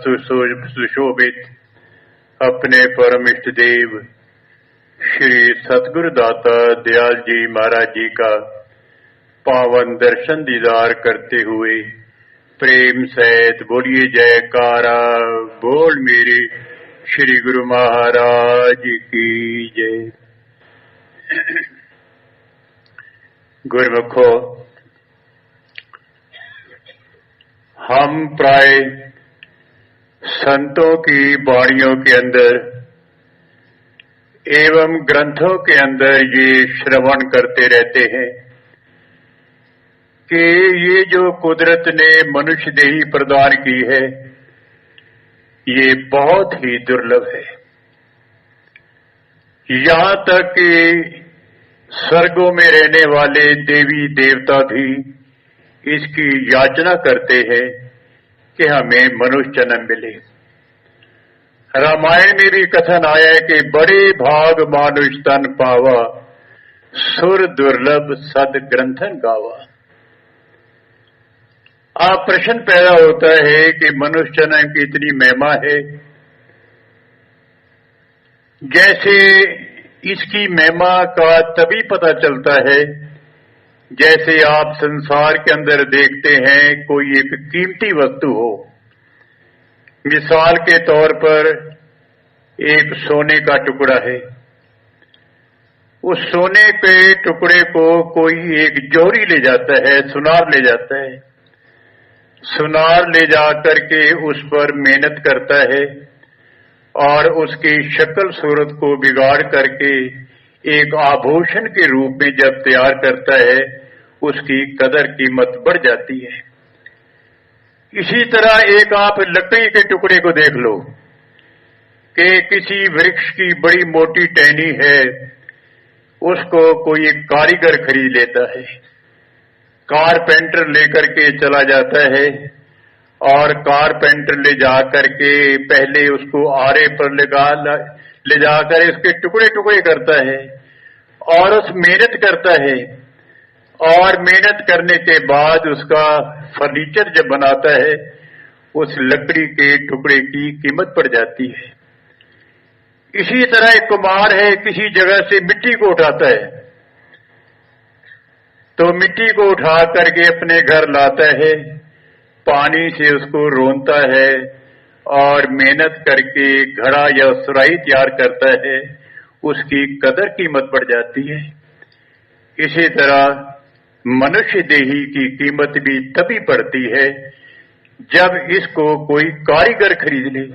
सुशोभित अपने परम इष्ट देव श्री सतगुरु दाता दयाल जी महाराज जी का पावन दर्शन दीदार करते हुए प्रेम सहित बोलिए जयकारा बोल मेरे श्री गुरु महाराज की जय। गुरुमुखो, हम प्राय संतों की वाणियों के अंदर एवं ग्रंथों के अंदर ये श्रवण करते रहते हैं कि ये जो कुदरत ने मनुष्य देही प्रदान की है ये बहुत ही दुर्लभ है। यहाँ तक कि स्वर्गों में रहने वाले देवी देवता भी इसकी याचना करते हैं कि हमें मनुष्य जन्म मिले। रामायण में भी कथन आया है कि बड़े भाग मानुष तन पावा, सुर दुर्लभ सद ग्रंथन गावा। आप प्रश्न पैदा होता है कि मनुष्य जन्म की इतनी महिमा है, जैसे इसकी महिमा का तभी पता चलता है जैसे आप संसार के अंदर देखते हैं कोई एक कीमती वस्तु हो। मिसाल के तौर पर एक सोने का टुकड़ा है, उस सोने के टुकड़े को कोई एक जोहरी ले जाता है, सुनार ले जाता है, सुनार ले जाकर के उस पर मेहनत करता है और उसकी शक्ल सूरत को बिगाड़ करके एक आभूषण के रूप में जब तैयार करता है उसकी कदर कीमत बढ़ जाती है। इसी तरह एक आप लकड़ी के टुकड़े को देख लो कि किसी वृक्ष की बड़ी मोटी टहनी है, उसको कोई एक कारीगर खरीद लेता है, कारपेंटर लेकर के चला जाता है और कारपेंटर ले जाकर के पहले उसको आरे पर ले जाकर इसके टुकड़े टुकड़े करता है और उस मेहनत करता है और मेहनत करने के बाद उसका फर्नीचर जब बनाता है उस लकड़ी के टुकड़े की कीमत पड़ जाती है। इसी तरह एक कुम्हार है, किसी जगह से मिट्टी को उठाता है तो मिट्टी को उठा करके अपने घर लाता है, पानी से उसको रोनता है और मेहनत करके घड़ा या सुराही तैयार करता है, उसकी कदर कीमत बढ़ जाती है। इसी तरह मनुष्य देही की कीमत भी तभी बढ़ती है जब इसको कोई कारीगर खरीद ले,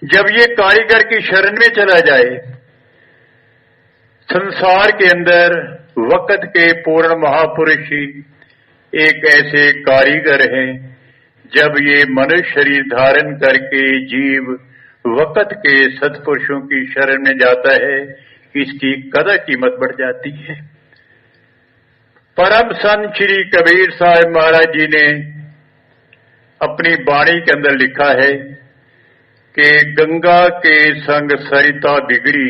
जब ये कारीगर की शरण में चला जाए। संसार के अंदर वक्त के पूर्ण महापुरुष ही एक ऐसे कारीगर हैं, जब ये मनुष्य शरीर धारण करके जीव वक्त के सत्पुरुषों की शरण में जाता है, इसकी कदर कीमत बढ़ जाती है। परम संत श्री कबीर साहब महाराज जी ने अपनी वाणी के अंदर लिखा है कि गंगा के संग सरिता बिगड़ी,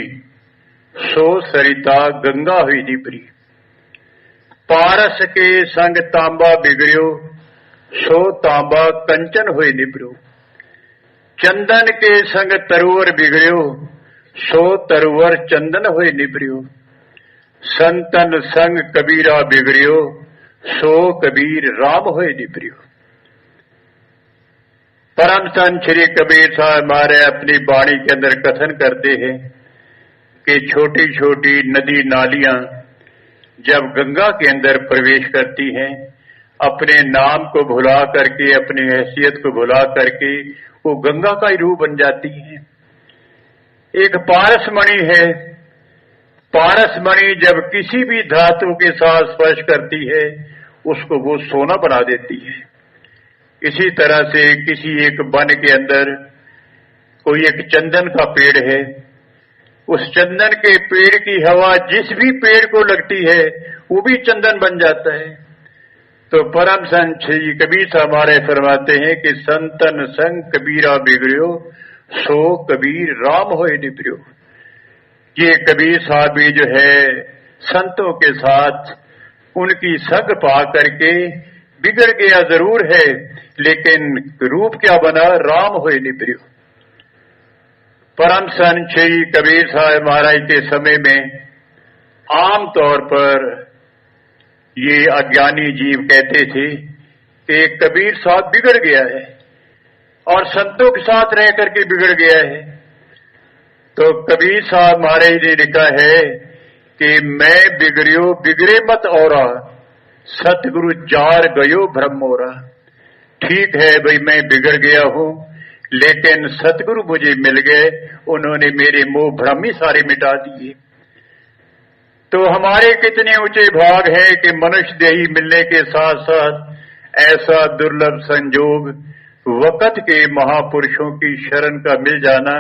सो सरिता गंगा हुई निबरी। पारस के संग तांबा बिगड़ियो, सो तांबा कंचन हुई निबरो। चंदन के संग तरुवर बिगड़ियो, सो तरुवर चंदन हुई निबरियो। संतन संग कबीरा बिगड़ियो, सो कबीर राम होए निबरियो। परम संत श्री कबीर साहब हमारे अपनी वाणी के अंदर कथन करते हैं कि छोटी छोटी नदी नालियां जब गंगा के अंदर प्रवेश करती हैं, अपने नाम को भुला करके, अपनी हैसियत को भुला करके वो गंगा का ही रूप बन जाती हैं। एक पारस मणि है, पारस मणि जब किसी भी धातु के साथ स्पर्श करती है उसको वो सोना बना देती है। इसी तरह से किसी एक वन के अंदर कोई एक चंदन का पेड़ है, उस चंदन के पेड़ की हवा जिस भी पेड़ को लगती है वो भी चंदन बन जाता है। तो परम संत श्री कबीर साहब हमारे फरमाते हैं कि संतन संग कबीरा बिगड़ियो, सो कबीर राम होए निबरियो। ये कबीर साहब भी जो है संतों के साथ उनकी संग पा करके बिगड़ गया जरूर है, लेकिन रूप क्या बना? राम होए निब्रियो। परम संत श्री कबीर साहब महाराज के समय में आम तौर पर ये अज्ञानी जीव कहते थे कि कबीर साहब बिगड़ गया है और संतों के साथ रह करके बिगड़ गया है। तो कबीर साहब महाराज ने लिखा है कि मैं बिगड़ियो बिगड़े मत औरा, सतगुरु जार गयो ब्रह्मोरा। ठीक है भाई, मैं बिगड़ गया हूं, लेकिन सतगुरु मुझे मिल गए, उन्होंने मेरे मोह भ्रम ही सारे मिटा दिए। तो हमारे कितने ऊंचे भाग हैं कि मनुष्य देही मिलने के साथ साथ ऐसा दुर्लभ संजोग वक़्त के महापुरुषों की शरण का मिल जाना,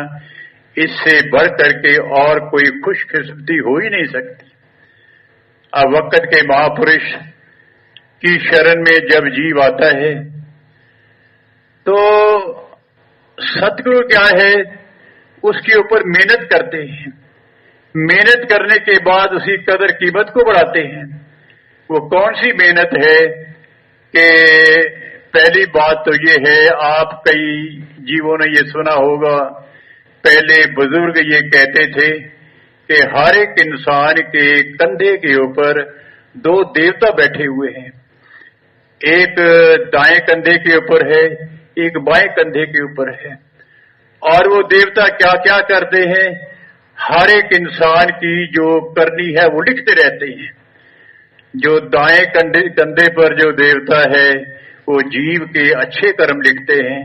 इससे बढ़ करके और कोई खुशकिस्मती हो ही नहीं सकती। अब वक़्त के महापुरुष की शरण में जब जीव आता है तो सतगुरु क्या है, उसके ऊपर मेहनत करते हैं। मेहनत करने के बाद उसी कदर कीमत को बढ़ाते हैं। वो कौन सी मेहनत है कि पहली बात तो ये है, आप कई जीवों ने ये सुना होगा, पहले बुजुर्ग ये कहते थे कि हर एक इंसान के कंधे के ऊपर दो देवता बैठे हुए हैं। एक दाएं कंधे के ऊपर है, एक बाएं कंधे के ऊपर है। और वो देवता क्या क्या करते हैं, हर एक इंसान की जो करनी है वो लिखते रहते हैं। जो दाएं कंधे पर जो देवता है वो जीव के अच्छे कर्म लिखते हैं,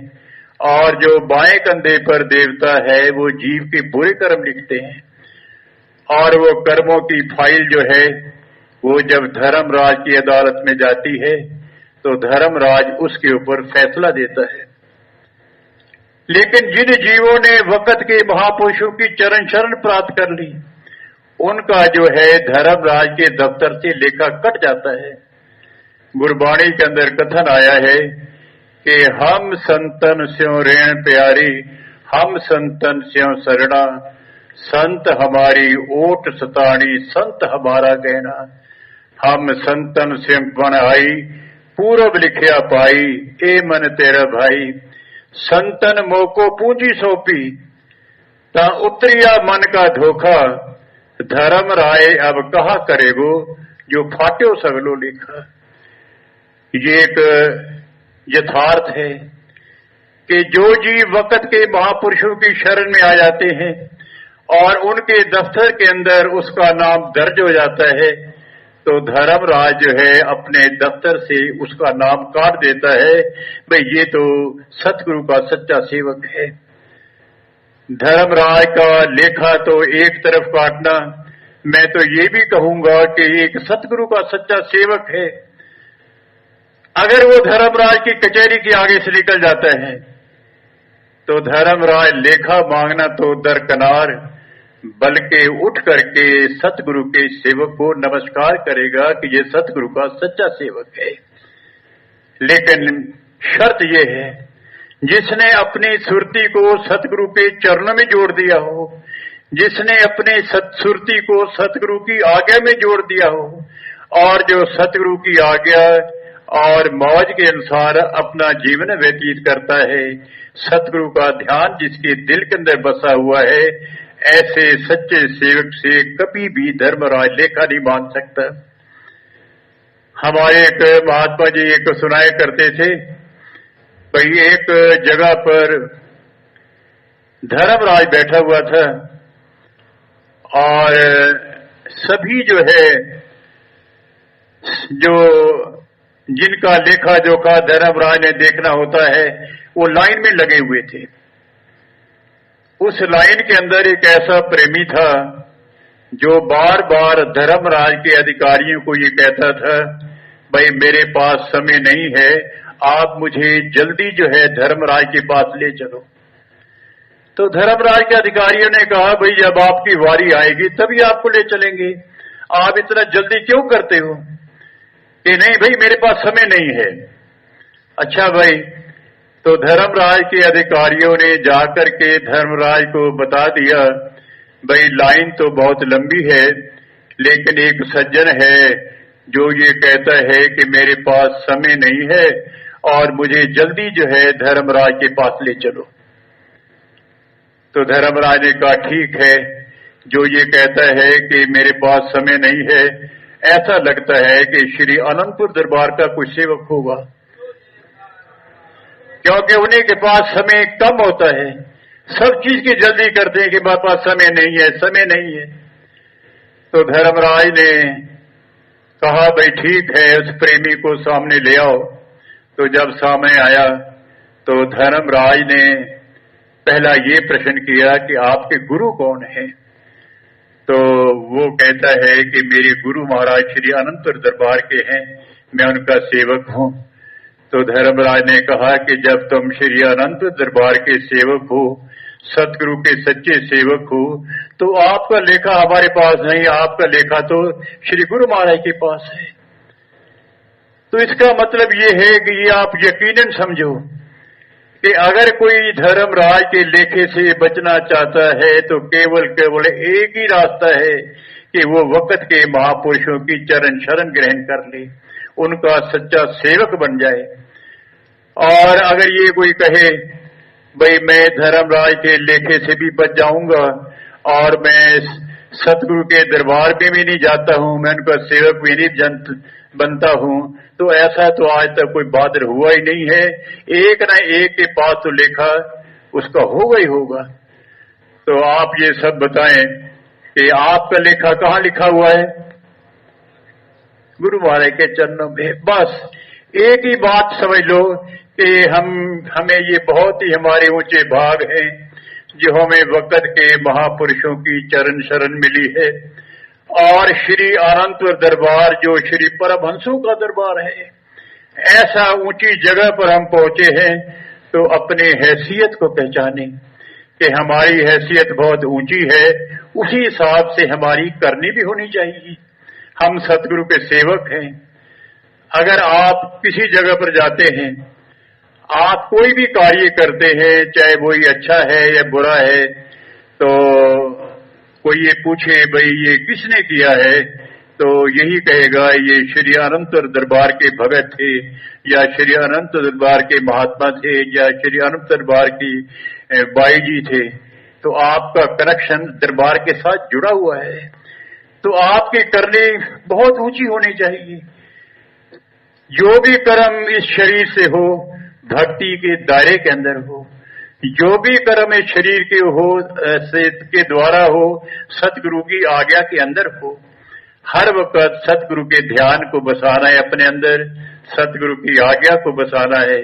और जो बाएं कंधे पर देवता है वो जीव के बुरे कर्म लिखते हैं। और वो कर्मों की फाइल जो है वो जब धर्मराज की अदालत में जाती है तो धर्मराज उसके ऊपर फैसला देता है। लेकिन जिन जीवों ने वक़्त के महापुरुषों की चरण शरण प्राप्त कर ली, उनका जो है धर्मराज के दफ्तर से लेखा कट जाता है। गुरबाणी के अंदर कथन आया है कि हम संतन स्यों रेण प्यारी, हम संतन स्यों शरणा, संत हमारी ओट सताणी, संत हमारा गहना। हम संतन स्यों बन आई, पूरब लिखिया पाई, ए मन तेरा भाई। संतन मोको पूंजी सौंपी, ता उतरिया मन का धोखा, धर्म राय अब कहा करेगो, जो फाट्यो सगलो लिखा। ये एक यथार्थ है कि जो जीव वक़्त के महापुरुषों की शरण में आ जाते हैं और उनके दफ्तर के अंदर उसका नाम दर्ज हो जाता है, तो धर्मराज जो है अपने दफ्तर से उसका नाम काट देता है, भाई ये तो सतगुरु का सच्चा सेवक है। धर्मराज का लेखा तो एक तरफ काटना, मैं तो ये भी कहूंगा कि एक सतगुरु का सच्चा सेवक है। अगर वो धर्मराज की कचहरी के आगे से निकल जाता है तो धर्मराज लेखा मांगना तो दरकनार, बल्कि उठ करके सतगुरु के सेवक को नमस्कार करेगा कि ये सतगुरु का सच्चा सेवक है। लेकिन शर्त ये है, जिसने अपनी सुरती को सतगुरु के चरणों में जोड़ दिया हो, जिसने अपने सुरती को सतगुरु की आज्ञा में जोड़ दिया हो, और जो सतगुरु की आज्ञा और मौज के अनुसार अपना जीवन व्यतीत करता है, सतगुरु का ध्यान जिसके दिल के अंदर बसा हुआ है, ऐसे सच्चे सेवक से कभी भी धर्मराज लेखा नहीं मांग सकता। हमारे एक महात्मा जी एक सुनाया करते थे, भाई एक जगह पर धर्मराज बैठा हुआ था और सभी जो है जो जिनका लेखा जोखा धर्मराज ने देखना होता है वो लाइन में लगे हुए थे। उस लाइन के अंदर एक ऐसा प्रेमी था जो बार बार धर्मराज के अधिकारियों को ये कहता था, भाई मेरे पास समय नहीं है, आप मुझे जल्दी जो है धर्मराज के पास ले चलो। तो धर्मराज के अधिकारियों ने कहा, भाई जब आपकी वारी आएगी तभी आपको ले चलेंगे, आप इतना जल्दी क्यों करते हो? कि नहीं भाई मेरे पास समय नहीं है। अच्छा भाई, तो धर्मराज के अधिकारियों ने जाकर के धर्मराज को बता दिया, भाई लाइन तो बहुत लंबी है, लेकिन एक सज्जन है जो ये कहता है कि मेरे पास समय नहीं है और मुझे जल्दी जो है धर्मराज के पास ले चलो। तो धर्मराज ने कहा ठीक है, जो ये कहता है कि मेरे पास समय नहीं है, ऐसा लगता है कि श्री अनंतपुर दरबार का कोई सेवक होगा, क्योंकि उन्हीं के पास समय कम होता है, सब चीज की जल्दी करते हैं कि मेरे पास समय नहीं है, समय नहीं है। तो धर्मराज ने कहा भाई ठीक है, उस प्रेमी को सामने ले आओ। तो जब सामने आया तो धर्मराज ने पहला ये प्रश्न किया कि आपके गुरु कौन है? तो वो कहता है कि मेरे गुरु महाराज श्री अनंतपुर दरबार के हैं, मैं उनका सेवक हूँ। तो धर्मराज ने कहा कि जब तुम श्री अनंतपुर दरबार के सेवक हो, सतगुरु के सच्चे सेवक हो, तो आपका लेखा हमारे पास नहीं, आपका लेखा तो श्री गुरु महाराज के पास है। तो इसका मतलब ये है कि ये आप यकीनन समझो कि अगर कोई धर्मराज के लेखे से बचना चाहता है तो केवल एक ही रास्ता है कि वो वक्त के महापुरुषों की चरण शरण ग्रहण कर ले, उनका सच्चा सेवक बन जाए। और अगर ये कोई कहे भाई मैं धर्मराज के लेखे से भी बच जाऊंगा और मैं सतगुरु के दरबार में भी नहीं जाता हूं, मैं उनका सेवक भी नहीं बनता हूं, तो ऐसा तो आज तक कोई बहादुर हुआ ही नहीं है। एक ना एक के पास तो लेखा उसका होगा ही होगा। तो आप ये सब बताएं कि आपका लेखा कहाँ लिखा हुआ है? गुरु महाराज के चरणों में। बस एक ही बात समझ लो कि हमें ये बहुत ही हमारे ऊंचे भाग हैं जो हमें वक्त के महापुरुषों की चरण शरण मिली है। और श्री अनंतपुर दरबार जो श्री परमहंसों का दरबार है, ऐसा ऊंची जगह पर हम पहुंचे हैं, तो अपने हैसियत को पहचाने कि हमारी हैसियत बहुत ऊंची है, उसी हिसाब से हमारी करनी भी होनी चाहिए। हम सतगुरु के सेवक हैं। अगर आप किसी जगह पर जाते हैं, आप कोई भी कार्य करते हैं, चाहे वो ही अच्छा है या बुरा है, तो कोई ये पूछे भाई ये किसने किया है, तो यही कहेगा ये श्री अनंतपुर दरबार के भगत थे, या श्री अनंत दरबार के महात्मा थे, या श्री अनंत दरबार की बाई जी थे। तो आपका कनेक्शन दरबार के साथ जुड़ा हुआ है, तो आपकी करनी बहुत ऊंची होनी चाहिए। जो भी कर्म इस शरीर से हो, भक्ति के दायरे के अंदर हो, जो भी कर्म इस शरीर के हो के द्वारा हो, सतगुरु की आज्ञा के अंदर हो। हर वक्त सतगुरु के ध्यान को बसाना है अपने अंदर, सतगुरु की आज्ञा को बसाना है,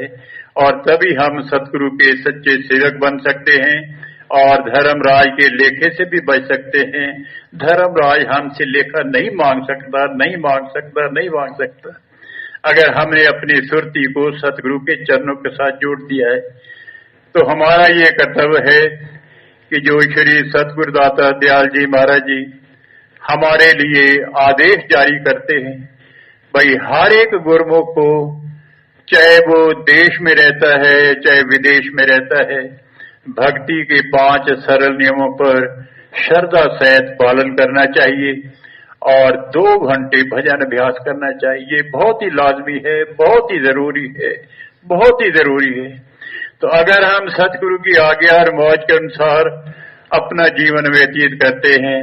और तभी हम सतगुरु के सच्चे सेवक बन सकते हैं और धर्मराज के लेखे से भी बच सकते हैं। धर्मराज हमसे लेखा नहीं मांग सकता, नहीं मांग सकता, नहीं मांग सकता। अगर हमने अपनी सुरती को सतगुरु के चरणों के साथ जोड़ दिया है, तो हमारा ये कर्तव्य है कि जो श्री सतगुरुदाता दयाल जी महाराज जी हमारे लिए आदेश जारी करते हैं, भाई हर एक गुरमुख को, चाहे वो देश में रहता है चाहे विदेश में रहता है, भक्ति के 5 सरल नियमों पर श्रद्धा सहित पालन करना चाहिए और 2 घंटे भजन अभ्यास करना चाहिए। बहुत ही लाजमी है, बहुत ही जरूरी है, बहुत ही जरूरी है। तो अगर हम सतगुरु की आज्ञा और मौज के अनुसार अपना जीवन व्यतीत करते हैं,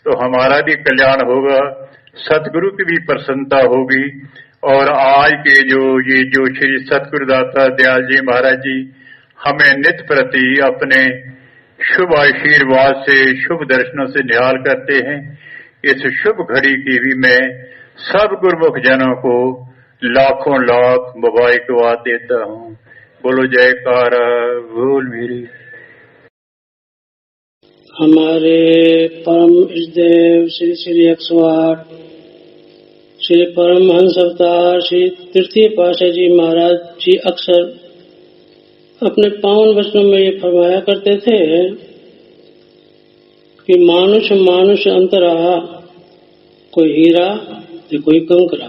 तो हमारा भी कल्याण होगा, सतगुरु की भी प्रसन्नता होगी। और आज के जो श्री सतगुरुदाता दयाल जी महाराज जी हमें नित्य प्रति अपने शुभ आशीर्वाद से, शुभ दर्शनों से निहाल करते हैं, इस शुभ घड़ी की भी मैं सब गुरमुख जनों को लाखों लाख मुबारकबाद देता हूँ। बोलो जयकारा बोल मेरी। हमारे परम इष्टदेव श्री श्री 108 श्री परमहंस अवतार श्री तृतीय पातशाह जी महाराज जी अक्सर अपने पावन वचनों में ये फरमाया करते थे कि मानुष मानुष अंतरा, कोई हीरा तो कोई कंकरा।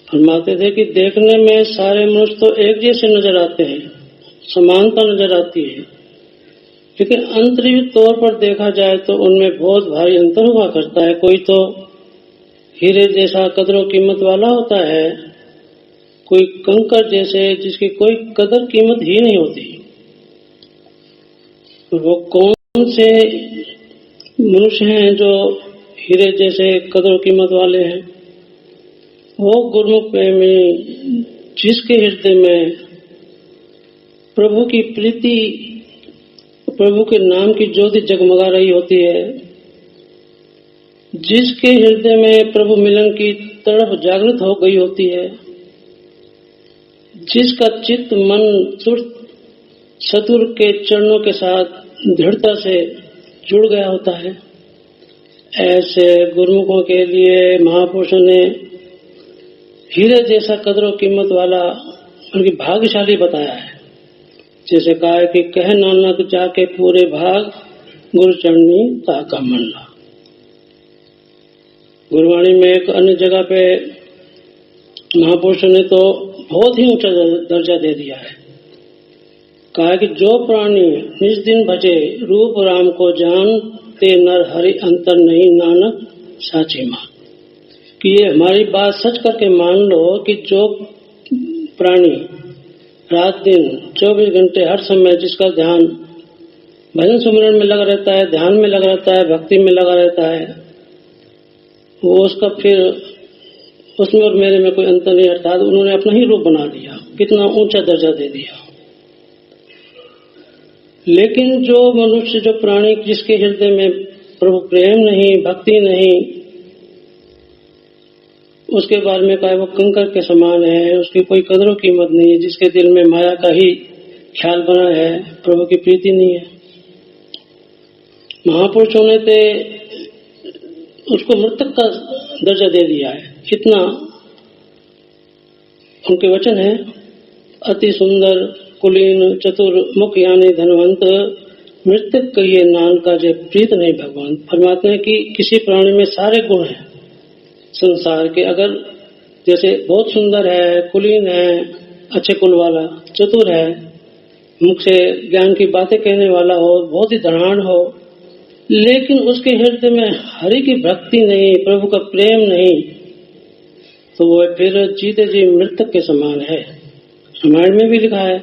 फरमाते थे कि देखने में सारे मनुष्य तो एक जैसे नजर आते हैं, समानता नजर आती है, लेकिन आंतरिक तौर पर देखा जाए तो उनमें बहुत भारी अंतर हुआ करता है। कोई तो हीरे जैसा कदरों कीमत वाला होता है, कोई कंकर जैसे जिसकी कोई कदर कीमत ही नहीं होती। वो कौन से मनुष्य हैं जो हीरे जैसे कदर कीमत वाले हैं? वो गुरुमुख प्रेमी जिसके हृदय में प्रभु की प्रीति, प्रभु के नाम की ज्योति जगमगा रही होती है, जिसके हृदय में प्रभु मिलन की तड़प जागृत हो गई होती है, जिसका चित्त मन सतुर के चरणों के साथ दृढ़ता से जुड़ गया होता है, ऐसे गुरुमुखों के लिए महापुरुषों ने हीरे जैसा कदरों कीमत वाला उनकी भाग्यशाली बताया है। जैसे कहा है कि कह नानक जाके पूरे भाग गुरु चरणी ताका मन ला। गुरुवाणी में एक अन्य जगह पे महापुरुषों ने तो बहुत ही ऊंचा दर्जा दे दिया है। कहा कि जो प्राणी निज दिन भजे रूप राम को जान ते नर हरि अंतर नहीं नानक साची मान। कि ये हमारी बात सच करके मान लो कि जो प्राणी रात दिन 24 घंटे हर समय जिसका ध्यान भजन सुमिरन में लगा रहता है, ध्यान में लगा रहता है, भक्ति में लगा रहता है, वो उसका फिर उसमें और मेरे में कोई अंतर नहीं, अर्थात उन्होंने अपना ही रूप बना लिया, कितना ऊंचा दर्जा दे दिया। लेकिन जो मनुष्य, जो प्राणी जिसके हृदय में प्रभु प्रेम नहीं, भक्ति नहीं, उसके बारे में कहा वो कंकर के समान है, उसकी कोई कदरों कीमत नहीं है, जिसके दिल में माया का ही ख्याल बना है, प्रभु की प्रीति नहीं है। महापुरुषों ने तो उसको मृतक का दर्जा दे दिया है। इतना उनके वचन है, अति सुंदर कुलीन चतुर मुख यानी धनवंत मृतक कहिए नान का जय प्रीत नहीं भगवान। फरमाते हैं कि किसी प्राणी में सारे गुण हैं संसार के, अगर जैसे बहुत सुंदर है, कुलीन है, अच्छे कुल वाला, चतुर है, मुख से ज्ञान की बातें कहने वाला हो, बहुत ही धनाढ़ हो, लेकिन उसके हृदय में हरि की भक्ति नहीं, प्रभु का प्रेम नहीं, तो वह फिर जीते जी मृतक के समान है। रामायण में भी लिखा है,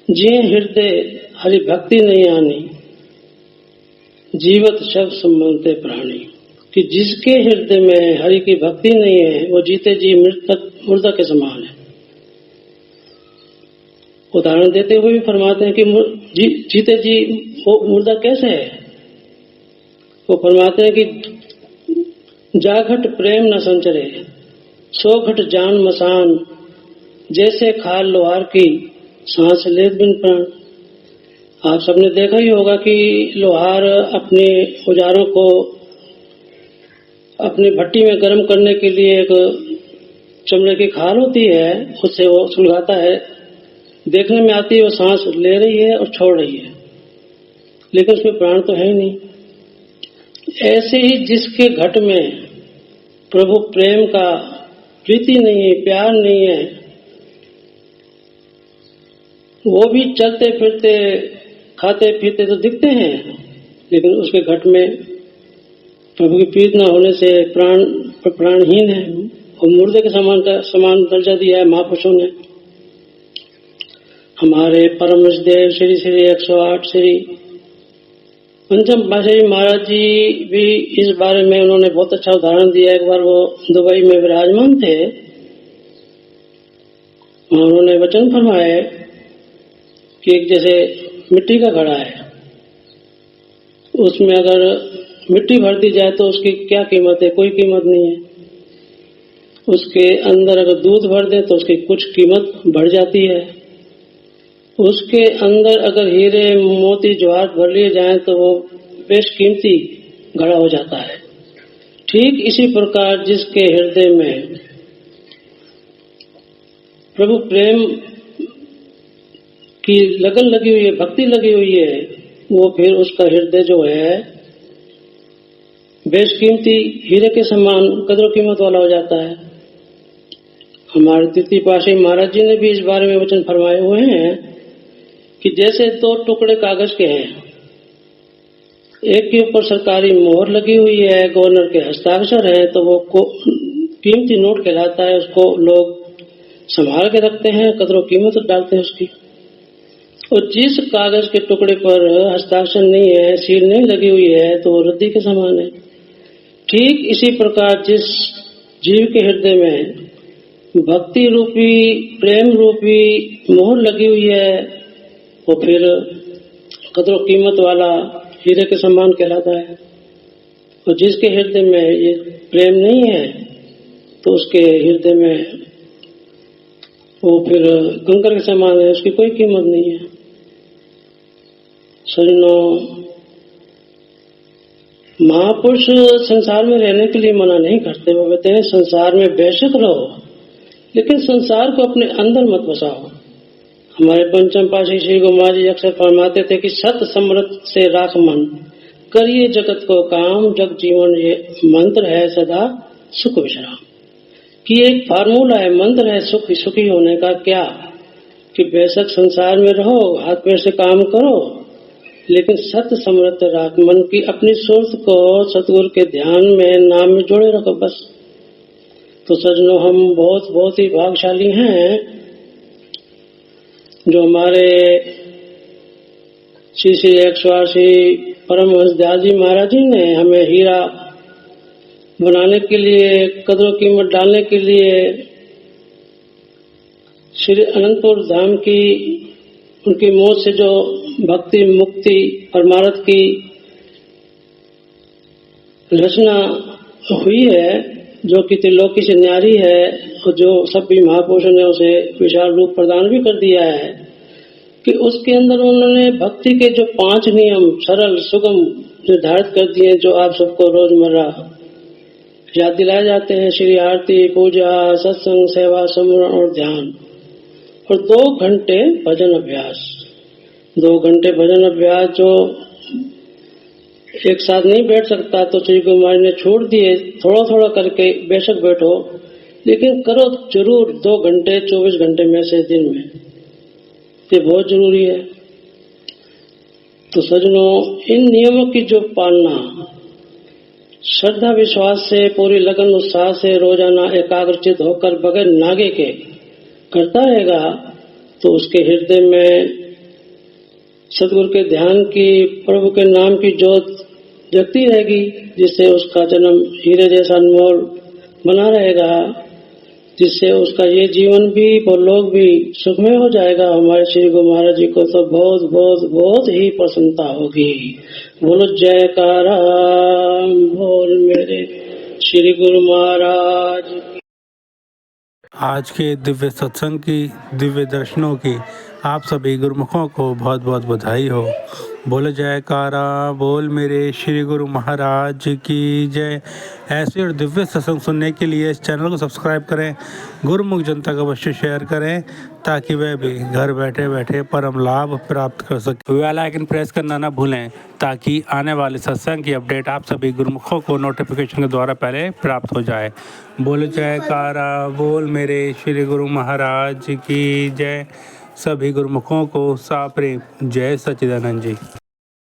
जिये हृदय हरि भक्ति नहीं आनी, जीवत शब्द संबंधते प्राणी। कि जिसके हृदय में हरि की भक्ति नहीं है, वो जीते जी मृतक मुर्दा के समान है। उदाहरण देते हुए भी फरमाते हैं कि जीते जी वो मुर्दा कैसे है। वो फरमाते हैं कि जाघट प्रेम न संचरे, सो घट जान मसान, जैसे खाल लोहार की सांस ले बिन प्राण। आप सबने देखा ही होगा कि लोहार अपने औजारों को अपनी भट्टी में गर्म करने के लिए एक चमड़े की खाल होती है, उससे वो सुलगाता है, देखने में आती है वो सांस ले रही है और छोड़ रही है, लेकिन उसमें प्राण तो है ही नहीं। ऐसे ही जिसके घट में प्रभु प्रेम का प्रीति नहीं है, प्यार नहीं है, वो भी चलते फिरते खाते पीते तो दिखते हैं, लेकिन उसके घट में प्रभु की प्रीत न होने से प्राणहीन है, और मुर्दे के समान दर्जा दिया है महापुरुषों ने। हमारे परम देव श्री श्री 108 श्री पंचम पातशाही जी महाराज जी भी इस बारे में उन्होंने बहुत अच्छा उदाहरण दिया। एक बार वो दुबई में विराजमान थे, उन्होंने वचन फरमाए कि एक जैसे मिट्टी का घड़ा है, उसमें अगर मिट्टी भर दी जाए तो उसकी क्या कीमत है? कोई कीमत नहीं है। उसके अंदर अगर दूध भर दें तो उसकी कुछ कीमत बढ़ जाती है। उसके अंदर अगर हीरे मोती जवाहर भर लिए जाएं तो वो बेशकीमती घड़ा हो जाता है। ठीक इसी प्रकार जिसके हृदय में प्रभु प्रेम की लगन लगी हुई है, भक्ति लगी हुई है, वो फिर उसका हृदय जो है बेशकीमती हीरे के समान कदर कीमत वाला हो जाता है। हमारे तृतीय पातशाही महाराज जी ने भी इस बारे में वचन फरमाए हुए हैं कि जैसे 2 टुकड़े कागज के हैं, एक के ऊपर सरकारी मोहर लगी हुई है, गवर्नर के हस्ताक्षर है, तो वो कीमती नोट कहलाता है। उसको लोग संभाल के रखते हैं, कदरों कीमत डालते हैं उसकी। और जिस कागज के टुकड़े पर हस्ताक्षर नहीं है, सील नहीं लगी हुई है, तो वो रद्दी के समान है। ठीक इसी प्रकार जिस जीव के हृदय में भक्ति रूपी, प्रेम रूपी मोहर लगी हुई है, वो फिर कदर कीमत वाला हीरे के समान कहलाता है। और जिसके हृदय में ये प्रेम नहीं है, तो उसके हृदय में वो फिर कंकर के समान है, उसकी कोई कीमत नहीं है। सजनों, महापुरुष संसार में रहने के लिए मना नहीं करते। वो कहते हैं संसार में बेशक रहो, लेकिन संसार को अपने अंदर मत बसाओ। हमारे पंचम पाशी श्री गोमार जी अक्सर फरमाते थे कि सत समृत से राख मन, करिए जगत को काम, जग जीवन ये मंत्र है सदा सुख विश्राम। कि एक फार्मूला है, मंत्र है सुखी होने का। क्या कि बेशक संसार में रहो, हाथ पैर से काम करो, लेकिन सत्य समृत राख मन की अपनी सुरत को सतगुरु के ध्यान में, नाम में जोड़े रखो बस। तो सजनों, हम बहुत बहुत ही भाग्यशाली हैं जो हमारे श्री श्री 180 परमहंस दयाल जी महाराज जी ने हमें हीरा बनाने के लिए, कदरों कीमत डालने के लिए श्री अनंतपुर धाम की, उनकी मौत से जो भक्ति मुक्ति परमार्थ की रचना हुई है, जो कि त्रिलोकी से न्यारी है, और जो सभी महापुरुषों ने उसे विशाल रूप प्रदान भी कर दिया है, कि उसके अंदर उन्होंने भक्ति के जो 5 नियम सरल सुगम निर्धारित कर दिए, जो आप सबको रोजमर्रा याद दिलाए जाते हैं। श्री आरती, पूजा, सत्संग, सेवा, सुमरन और ध्यान, और 2 घंटे भजन अभ्यास। 2 घंटे भजन अभ्यास जो एक साथ नहीं बैठ सकता, तो श्री कुमार ने छोड़ दिए, थोड़ा थोड़ा करके बेशक बैठो, लेकिन करो जरूर 2 घंटे 24 घंटे में से दिन में। ये बहुत जरूरी है। तो सजनों, इन नियमों की जो पालना श्रद्धा विश्वास से, पूरी लगन उत्साह से रोजाना एकाग्रचित होकर बगैर नागे के करता रहेगा, तो उसके हृदय में सतगुरु के ध्यान की, प्रभु के नाम की जोत जगती रहेगी, जिससे उसका जन्म हीरे जैसा अनमोल बना रहेगा, जिससे उसका ये जीवन भी वो लोग भी सुखमय हो जाएगा। हमारे श्री गुरु महाराज जी को तो बहुत बहुत बहुत ही प्रसन्नता होगी। बोलो जयकारा बोल मेरे श्री गुरु महाराज। आज के दिव्य सत्संग की, दिव्य दर्शनों की आप सभी गुरुमुखों को बहुत बहुत बधाई हो। बोलो जयकारा बोल मेरे श्री गुरु महाराज की जय। ऐसे और दिव्य सत्संग सुनने के लिए इस चैनल को सब्सक्राइब करें, गुरुमुख जनता को अवश्य शेयर करें, ताकि वह भी घर बैठे बैठे परम लाभ प्राप्त कर सके। बेल आइकन प्रेस करना ना भूलें, ताकि आने वाले सत्संग की अपडेट आप सभी गुरुमुखों को नोटिफिकेशन के द्वारा पहले प्राप्त हो जाए। बोलो जयकारा बोल मेरे श्री गुरु महाराज की जय। सभी गुरुमुखों को साप्रेम जय सच्चिदानंद जी।